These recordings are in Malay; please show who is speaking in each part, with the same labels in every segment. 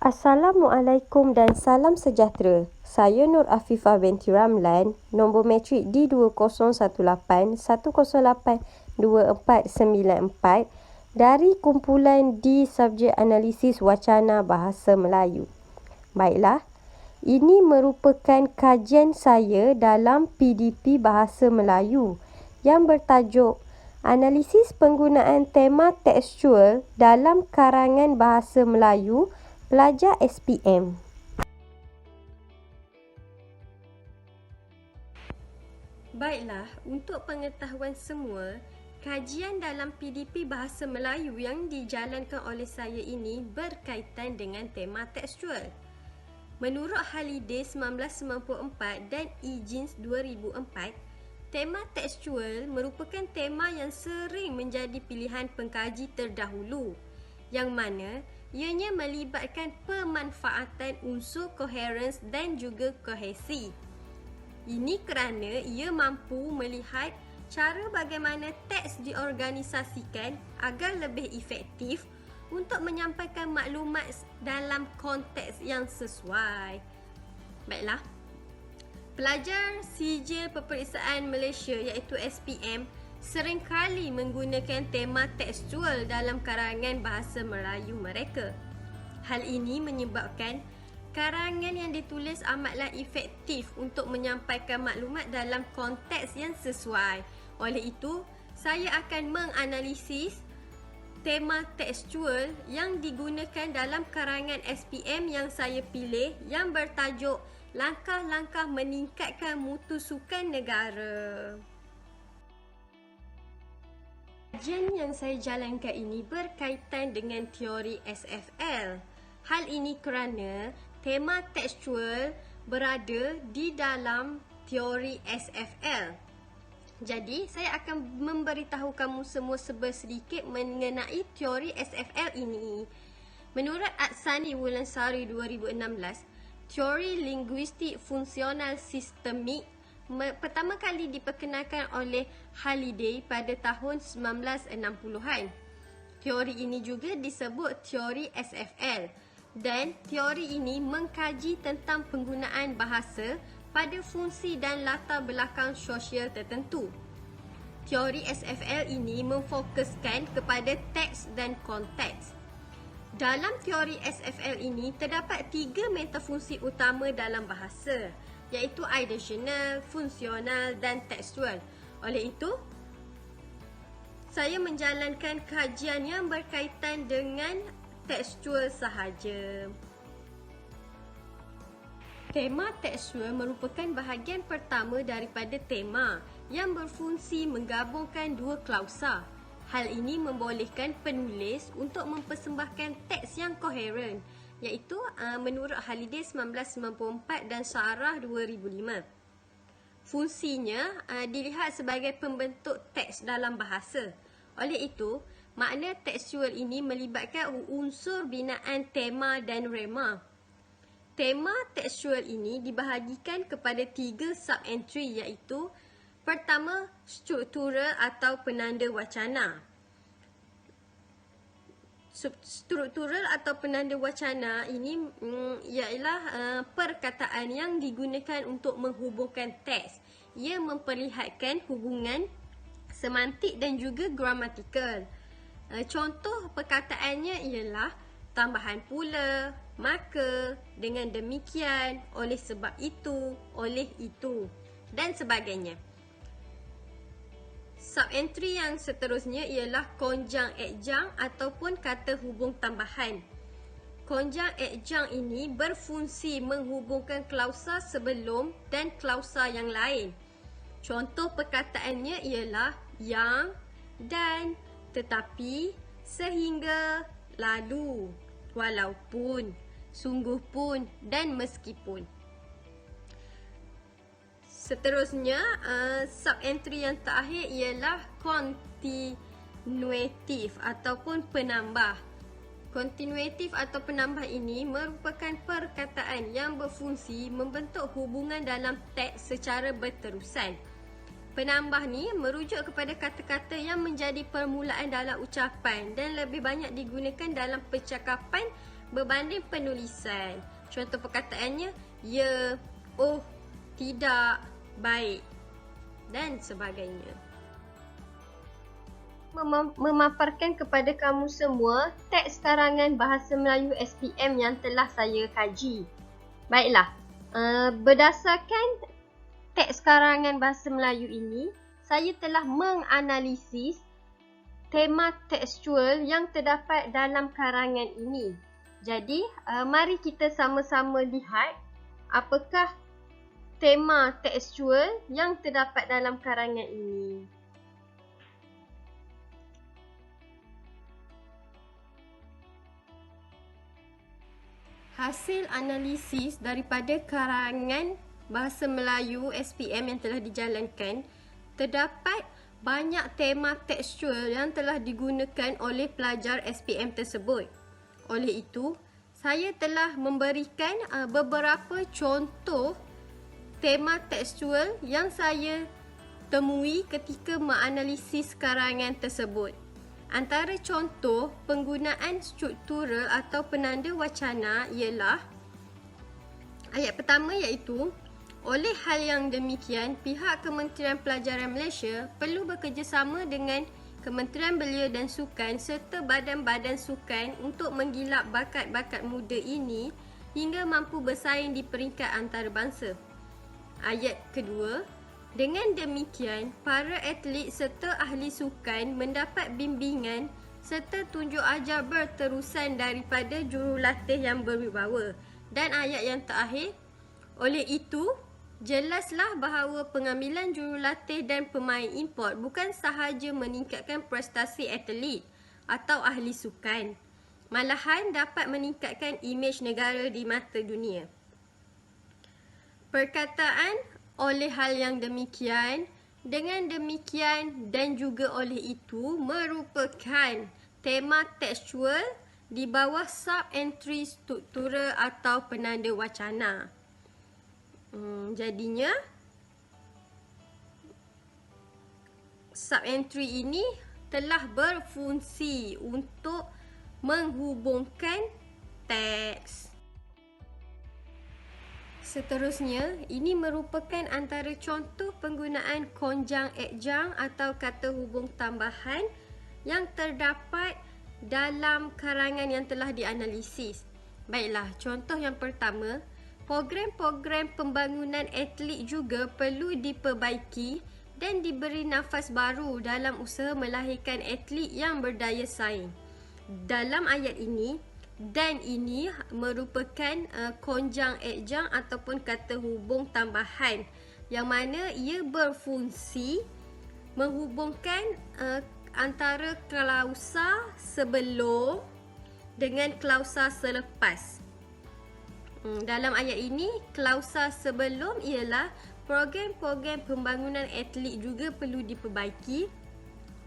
Speaker 1: Assalamualaikum dan salam sejahtera. Saya Nur Afifah binti Ramlan, nombor matrik D2018-108-2494 dari kumpulan di subjek analisis wacana bahasa Melayu. Baiklah, ini merupakan kajian saya dalam PDP Bahasa Melayu yang bertajuk Analisis Penggunaan Tema Tekstual dalam Karangan Bahasa Melayu Pelajar SPM. Baiklah, untuk pengetahuan semua, kajian dalam PDP Bahasa Melayu yang dijalankan oleh saya ini berkaitan dengan tema tekstual. Menurut Halliday 1994 dan E-Jeans 2004, tema tekstual merupakan tema yang sering menjadi pilihan pengkaji terdahulu, yang mana ianya melibatkan pemanfaatan unsur coherence dan juga kohesi. Ini kerana ia mampu melihat cara bagaimana teks diorganisasikan agar lebih efektif untuk menyampaikan maklumat dalam konteks yang sesuai. Baiklah, pelajar Sijil Peperiksaan Malaysia iaitu SPM seringkali menggunakan tema tekstual dalam karangan bahasa Melayu mereka. Hal ini menyebabkan karangan yang ditulis amatlah efektif untuk menyampaikan maklumat dalam konteks yang sesuai. Oleh itu, saya akan menganalisis tema tekstual yang digunakan dalam karangan SPM yang saya pilih yang bertajuk Langkah-langkah meningkatkan mutu sukan negara. Kajian yang saya jalankan ini berkaitan dengan teori SFL. Hal ini kerana tema tekstual berada di dalam teori SFL. Jadi, saya akan memberitahu kamu semua sedikit mengenai teori SFL ini. Menurut Aksani Wulansari 2016, teori linguistik fungsional sistemik pertama kali diperkenalkan oleh Halliday pada tahun 1960-an. Teori ini juga disebut teori SFL dan teori ini mengkaji tentang penggunaan bahasa pada fungsi dan latar belakang sosial tertentu. Teori SFL ini memfokuskan kepada teks dan konteks. Dalam teori SFL ini terdapat 3 metafungsi utama dalam bahasa, iaitu ideational, fungsional dan tekstual. Oleh itu, saya menjalankan kajian yang berkaitan dengan tekstual sahaja. Tema tekstual merupakan bahagian pertama daripada tema yang berfungsi menggabungkan dua klausa. Hal ini membolehkan penulis untuk mempersembahkan teks yang koheren, iaitu menurut Halliday 1994 dan Sarah 2005. Fungsinya dilihat sebagai pembentuk teks dalam bahasa. Oleh itu, makna tekstual ini melibatkan unsur binaan tema dan rema. Tema tekstual ini dibahagikan kepada 3 sub-entry iaitu pertama, struktural atau penanda wacana. Struktural atau penanda wacana ini ialah perkataan yang digunakan untuk menghubungkan teks. Ia memperlihatkan hubungan semantik dan juga gramatikal. Contoh perkataannya ialah tambahan pula, maka, dengan demikian, oleh sebab itu, oleh itu dan sebagainya. Sub-entry yang seterusnya ialah konjang ekjang ataupun kata hubung tambahan. Konjang ekjang ini berfungsi menghubungkan klausa sebelum dan klausa yang lain. Contoh perkataannya ialah yang, dan, tetapi, sehingga, lalu, walaupun, sungguh pun dan meskipun. Seterusnya, sub-entry yang terakhir ialah continuative ataupun penambah. Continuative atau penambah ini merupakan perkataan yang berfungsi membentuk hubungan dalam teks secara berterusan. Penambah ni merujuk kepada kata-kata yang menjadi permulaan dalam ucapan dan lebih banyak digunakan dalam percakapan berbanding penulisan. Contoh perkataannya, ya, oh, tidak, baik dan sebagainya. Memaparkan kepada kamu semua teks karangan Bahasa Melayu SPM yang telah saya kaji. Baiklah, berdasarkan teks karangan Bahasa Melayu ini, saya telah menganalisis tema tekstual yang terdapat dalam karangan ini. Jadi, mari kita sama-sama lihat apakah tema tekstual yang terdapat dalam karangan ini. Hasil analisis daripada karangan Bahasa Melayu SPM yang telah dijalankan, terdapat banyak tema tekstual yang telah digunakan oleh pelajar SPM tersebut. Oleh itu, saya telah memberikan beberapa contoh tema tekstual yang saya temui ketika menganalisis karangan tersebut. Antara contoh penggunaan struktural atau penanda wacana ialah ayat pertama, iaitu oleh hal yang demikian, pihak Kementerian Pelajaran Malaysia perlu bekerjasama dengan Kementerian Belia dan Sukan serta badan-badan sukan untuk menggilap bakat-bakat muda ini hingga mampu bersaing di peringkat antarabangsa. Ayat kedua, dengan demikian, para atlet serta ahli sukan mendapat bimbingan serta tunjuk ajar berterusan daripada jurulatih yang berwibawa. Dan ayat yang terakhir, oleh itu, jelaslah bahawa pengambilan jurulatih dan pemain import bukan sahaja meningkatkan prestasi atlet atau ahli sukan, malahan dapat meningkatkan imej negara di mata dunia. Perkataan oleh hal yang demikian, dengan demikian dan juga oleh itu merupakan tema tekstual di bawah sub-entry struktura atau penanda wacana. Jadinya, sub-entry ini telah berfungsi untuk menghubungkan teks. Seterusnya, ini merupakan antara contoh penggunaan konjang ekjang atau kata hubung tambahan yang terdapat dalam karangan yang telah dianalisis. Baiklah, contoh yang pertama, program-program pembangunan atlet juga perlu diperbaiki dan diberi nafas baru dalam usaha melahirkan atlet yang berdaya saing. Dalam ayat ini, dan ini merupakan konjang ekjang ataupun kata hubung tambahan yang mana ia berfungsi menghubungkan antara klausa sebelum dengan klausa selepas. Dalam ayat ini, klausa sebelum ialah program-program pembangunan atlet juga perlu diperbaiki,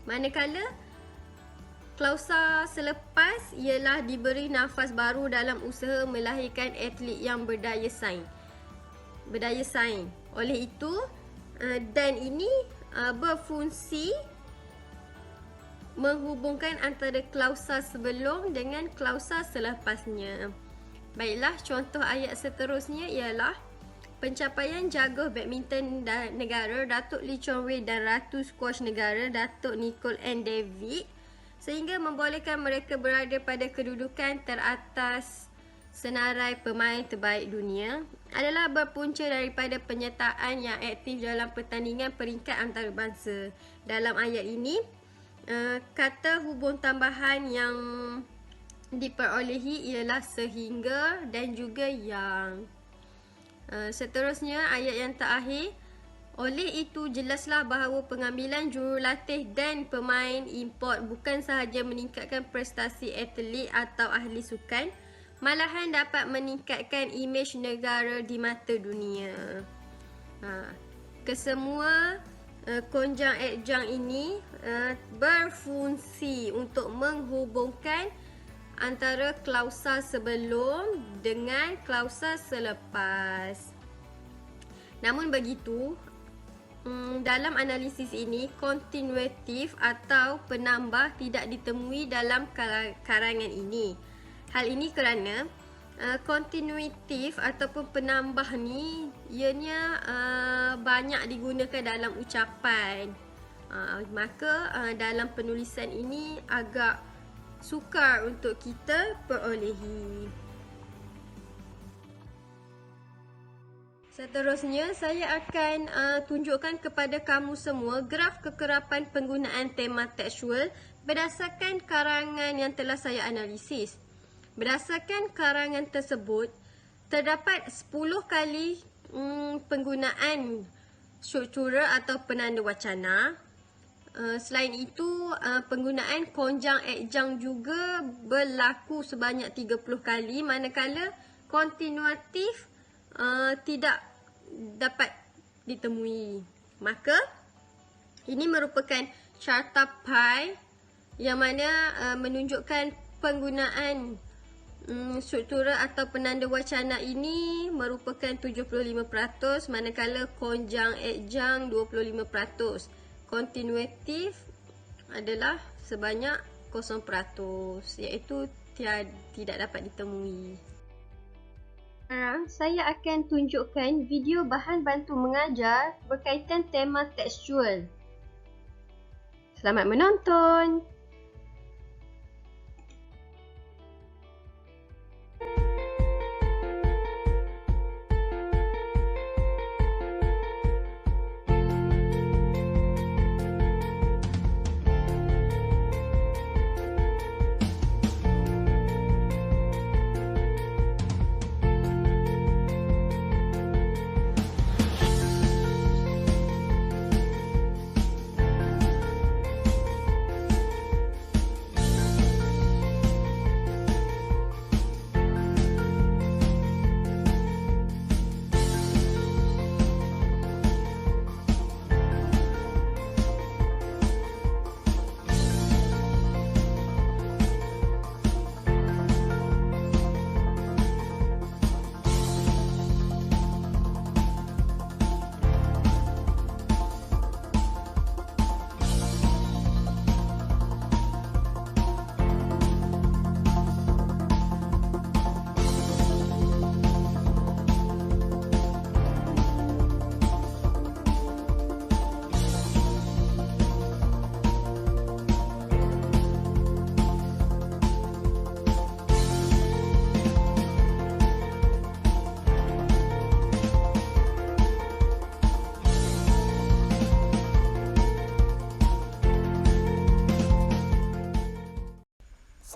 Speaker 1: manakala klausa selepas ialah diberi nafas baru dalam usaha melahirkan atlet yang berdaya saing. Oleh itu, dan ini berfungsi menghubungkan antara klausa sebelum dengan klausa selepasnya. Baiklah, contoh ayat seterusnya ialah pencapaian jaguar badminton negara Datuk Lee Chong Wei dan Ratu Squash negara Datuk Nicole Ann David sehingga membolehkan mereka berada pada kedudukan teratas senarai pemain terbaik dunia adalah berpunca daripada penyertaan yang aktif dalam pertandingan peringkat antarabangsa. Dalam ayat ini, kata hubung tambahan yang diperolehi ialah sehingga dan juga yang. Seterusnya, ayat yang terakhir, oleh itu, jelaslah bahawa pengambilan jurulatih dan pemain import bukan sahaja meningkatkan prestasi atlet atau ahli sukan, malahan dapat meningkatkan imej negara di mata dunia. Kesemua konjang ekjang ini berfungsi untuk menghubungkan antara klausa sebelum dengan klausa selepas. Namun begitu, dalam analisis ini, kontinuatif atau penambah tidak ditemui dalam karangan ini. Hal ini kerana kontinuitif ataupun penambah ni ianya banyak digunakan dalam ucapan. Maka dalam penulisan ini agak sukar untuk kita perolehi. Seterusnya, saya akan tunjukkan kepada kamu semua graf kekerapan penggunaan tema tekstual berdasarkan karangan yang telah saya analisis. Berdasarkan karangan tersebut, terdapat 10 kali penggunaan struktura atau penanda wacana. Selain itu, penggunaan konjang ekjang juga berlaku sebanyak 30 kali, manakala kontinuatif tidak dapat ditemui. Maka, ini merupakan carta pie yang mana menunjukkan penggunaan struktura atau penanda wacana ini merupakan 75%, manakala konjang ekjang 25%. Kontinuatif adalah sebanyak 0%, iaitu tidak dapat ditemui. Sekarang saya akan tunjukkan video bahan bantu mengajar berkaitan tema tekstual. Selamat menonton!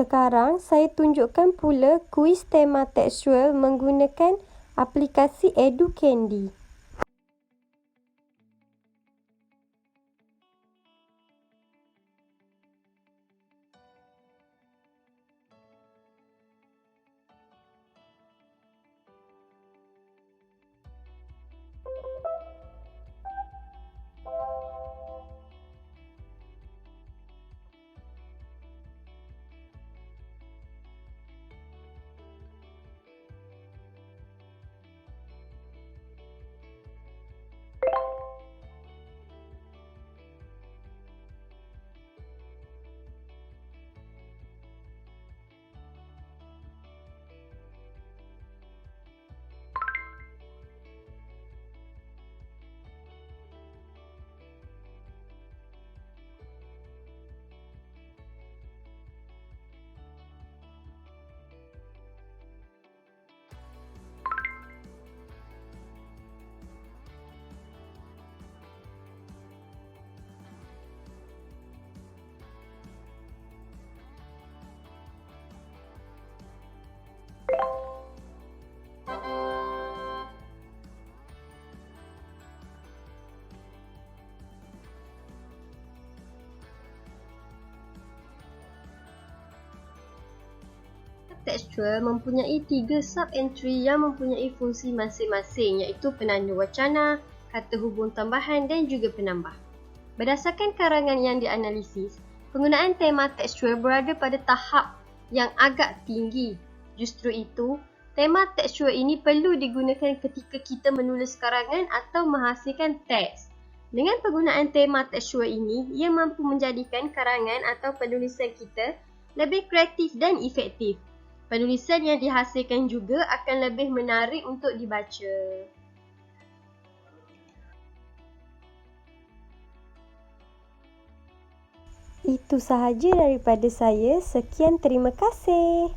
Speaker 1: Sekarang saya tunjukkan pula kuis tema tekstual menggunakan aplikasi EduCandy. Tekstual mempunyai 3 sub-entry yang mempunyai fungsi masing-masing, iaitu penanda wacana, kata hubung tambahan dan juga penambah. Berdasarkan karangan yang dianalisis, penggunaan tema tekstual berada pada tahap yang agak tinggi. Justru itu, tema tekstual ini perlu digunakan ketika kita menulis karangan atau menghasilkan teks. Dengan penggunaan tema tekstual ini, ia mampu menjadikan karangan atau penulisan kita lebih kreatif dan efektif. Penulisan yang dihasilkan juga akan lebih menarik untuk dibaca. Itu sahaja daripada saya. Sekian, terima kasih.